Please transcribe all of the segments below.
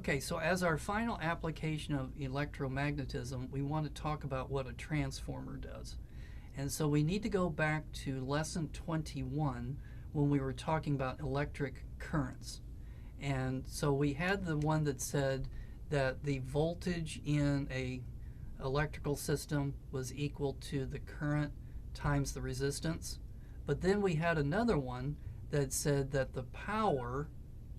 Okay, so as our final application of electromagnetism, we want to talk about what a transformer does. And so we need to go back to lesson 21 when we were talking about electric currents. And so we had the one that said that the voltage in a electrical system was equal to the current times the resistance. But then we had another one that said that the power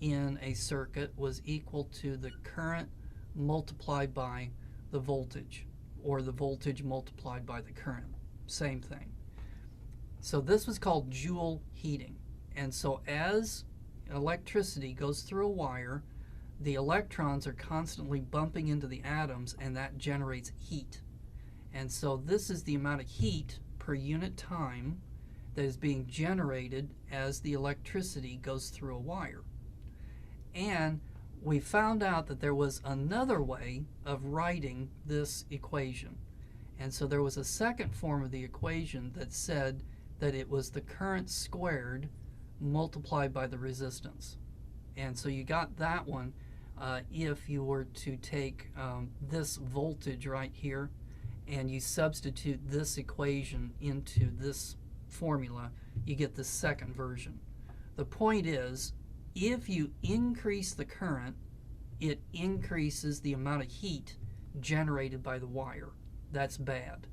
in a circuit was equal to the current multiplied by the voltage, or the voltage multiplied by the current. Same thing. So this was called Joule heating. And so as electricity goes through a wire, the electrons are constantly bumping into the atoms, and that generates heat. And so this is the amount of heat per unit time that is being generated as the electricity goes through a wire. And we found out that there was another way of writing this equation. And so there was a second form of the equation that said that it was the current squared multiplied by the resistance. And so you got that one if you were to take this voltage right here and you substitute this equation into this formula, you get the second version. The point is, if you increase the current, it increases the amount of heat generated by the wire. That's bad.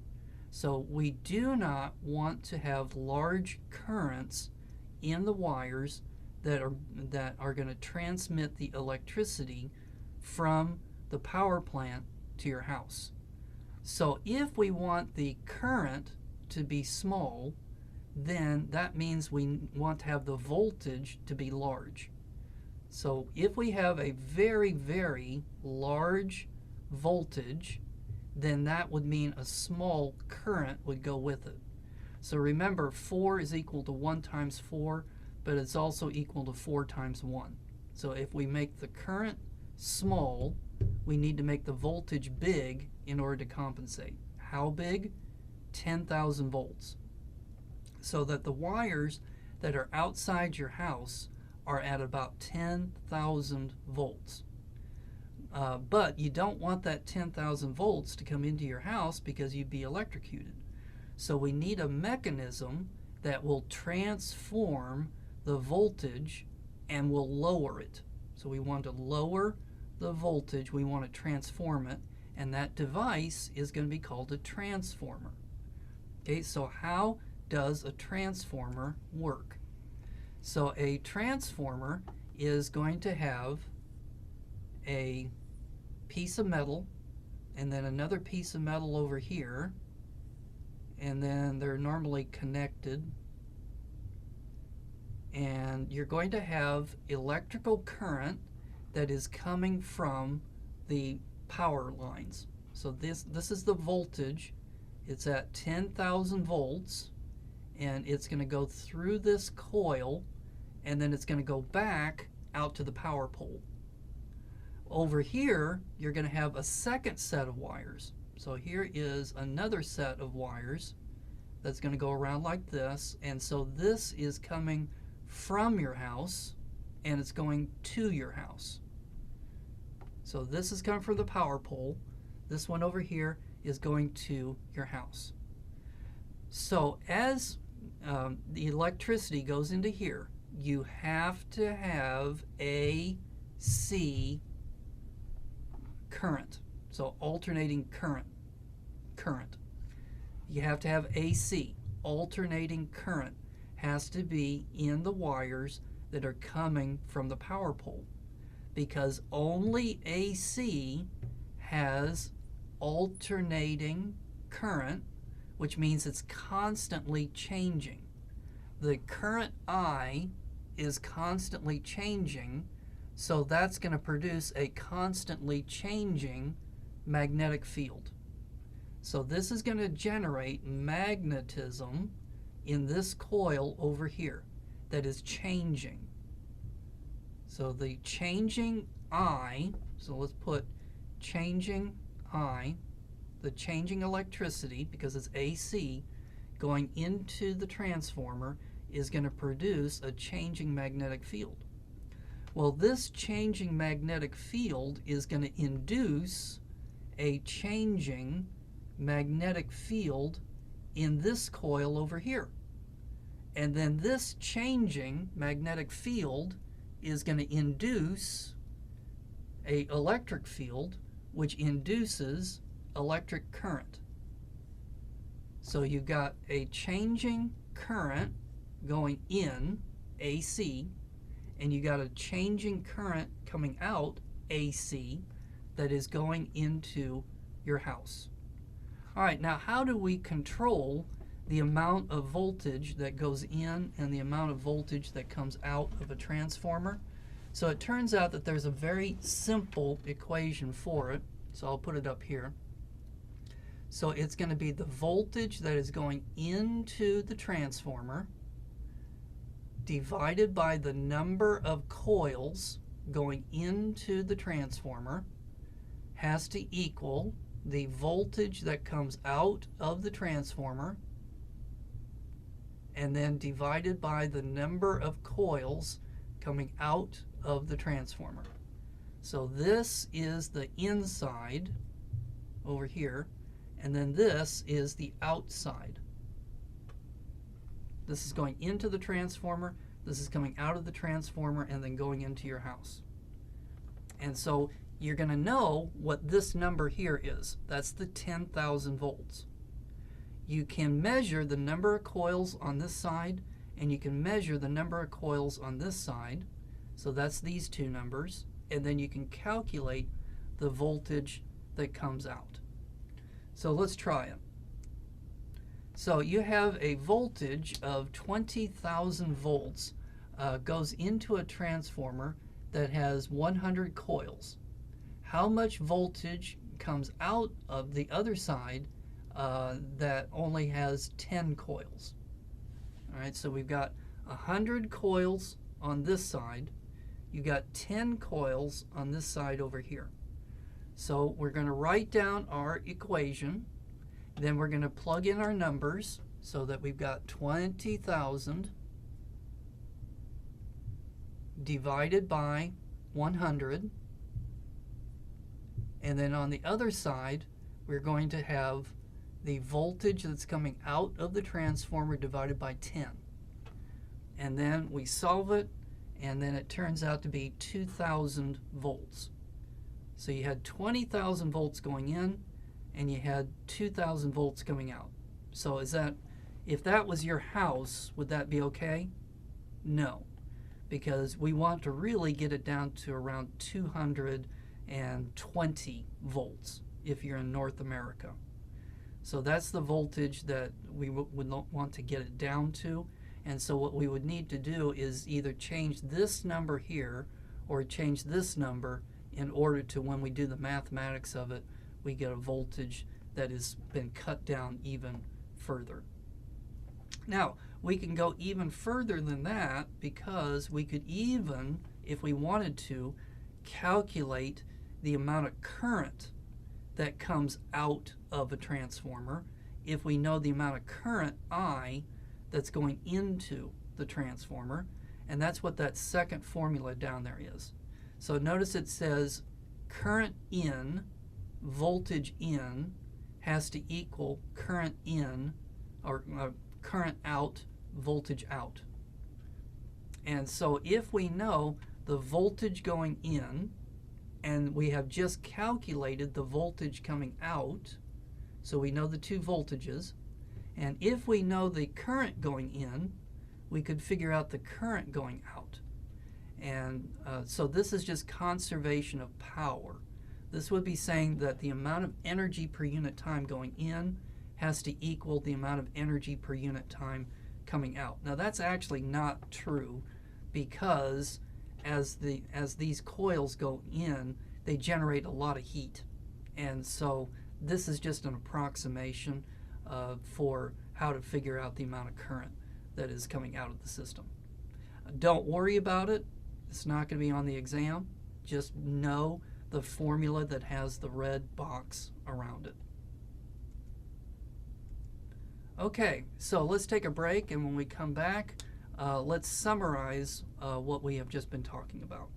So we do not want to have large currents in the wires that are going to transmit the electricity from the power plant to your house. So if we want the current to be small, then that means we want to have the voltage to be large. So if we have a very, very large voltage, then that would mean a small current would go with it. So remember, 4 is equal to 1 times 4, but it's also equal to 4 times 1. So if we make the current small, we need to make the voltage big in order to compensate. How big? 10,000 volts. So that the wires that are outside your house are at about 10,000 volts. But you don't want that 10,000 volts to come into your house because you'd be electrocuted. So we need a mechanism that will transform the voltage and will lower it. So we want to lower the voltage, we want to transform it, and that device is going to be called a transformer. Okay, so how does a transformer work? So a transformer is going to have a piece of metal and then another piece of metal over here, and then they're normally connected, and you're going to have electrical current that is coming from the power lines. So this is the voltage. It's at 10,000 volts, and it's going to go through this coil, and then it's going to go back out to the power pole. Over here, you're going to have a second set of wires. So here is another set of wires that's going to go around like this, and so this is coming from your house, and it's going to your house. So this is coming from the power pole. This one over here is going to your house. So as the electricity goes into here, you have to have AC current. So alternating current. You have to have AC. Alternating current has to be in the wires that are coming from the power pole, because only AC has alternating current, which means it's constantly changing. The current I is constantly changing, so that's going to produce a constantly changing magnetic field. So this is going to generate magnetism in this coil over here that is changing. So the changing I, so let's put changing I, the changing electricity, because it's AC, going into the transformer is going to produce a changing magnetic field. Well, this changing magnetic field is going to induce a changing magnetic field in this coil over here. And then this changing magnetic field is going to induce an electric field, which induces electric current. So you've got a changing current going in, AC, and you got a changing current coming out, AC, that is going into your house. All right, now how do we control the amount of voltage that goes in and the amount of voltage that comes out of a transformer? So it turns out that there's a very simple equation for it. So I'll put it up here. So it's going to be the voltage that is going into the transformer divided by the number of coils going into the transformer has to equal the voltage that comes out of the transformer, and then divided by the number of coils coming out of the transformer. So this is the inside over here, and then this is the outside. This is going into the transformer, this is coming out of the transformer, and then going into your house. And so you're going to know what this number here is. That's the 10,000 volts. You can measure the number of coils on this side, and you can measure the number of coils on this side. So that's these two numbers. And then you can calculate the voltage that comes out. So let's try it. So you have a voltage of 20,000 volts goes into a transformer that has 100 coils. How much voltage comes out of the other side that only has 10 coils? All right, so we've got 100 coils on this side. You got 10 coils on this side over here. So we're going to write down our equation. Then we're going to plug in our numbers so that we've got 20,000 divided by 100. And then on the other side, we're going to have the voltage that's coming out of the transformer divided by 10. And then we solve it, and then it turns out to be 2,000 volts. So you had 20,000 volts going in, and you had 2,000 volts coming out. So if that was your house, would that be okay? No, because we want to really get it down to around 220 volts if you're in North America. So that's the voltage that we would want to get it down to. And so what we would need to do is either change this number here or change this number in order to, when we do the mathematics of it, we get a voltage that has been cut down even further. Now, we can go even further than that, because we could even, if we wanted to, calculate the amount of current that comes out of a transformer if we know the amount of current I that's going into the transformer, and that's what that second formula down there is. So notice it says current in, voltage in, has to equal current in, or current out, voltage out. And so if we know the voltage going in, and we have just calculated the voltage coming out, so we know the two voltages, and if we know the current going in, we could figure out the current going out. And so this is just conservation of power. This would be saying that the amount of energy per unit time going in has to equal the amount of energy per unit time coming out. Now that's actually not true, because as these coils go in, they generate a lot of heat. And so this is just an approximation for how to figure out the amount of current that is coming out of the system. Don't worry about it. It's not going to be on the exam. Just know the formula that has the red box around it. Okay, so let's take a break, and when we come back, let's summarize what we have just been talking about.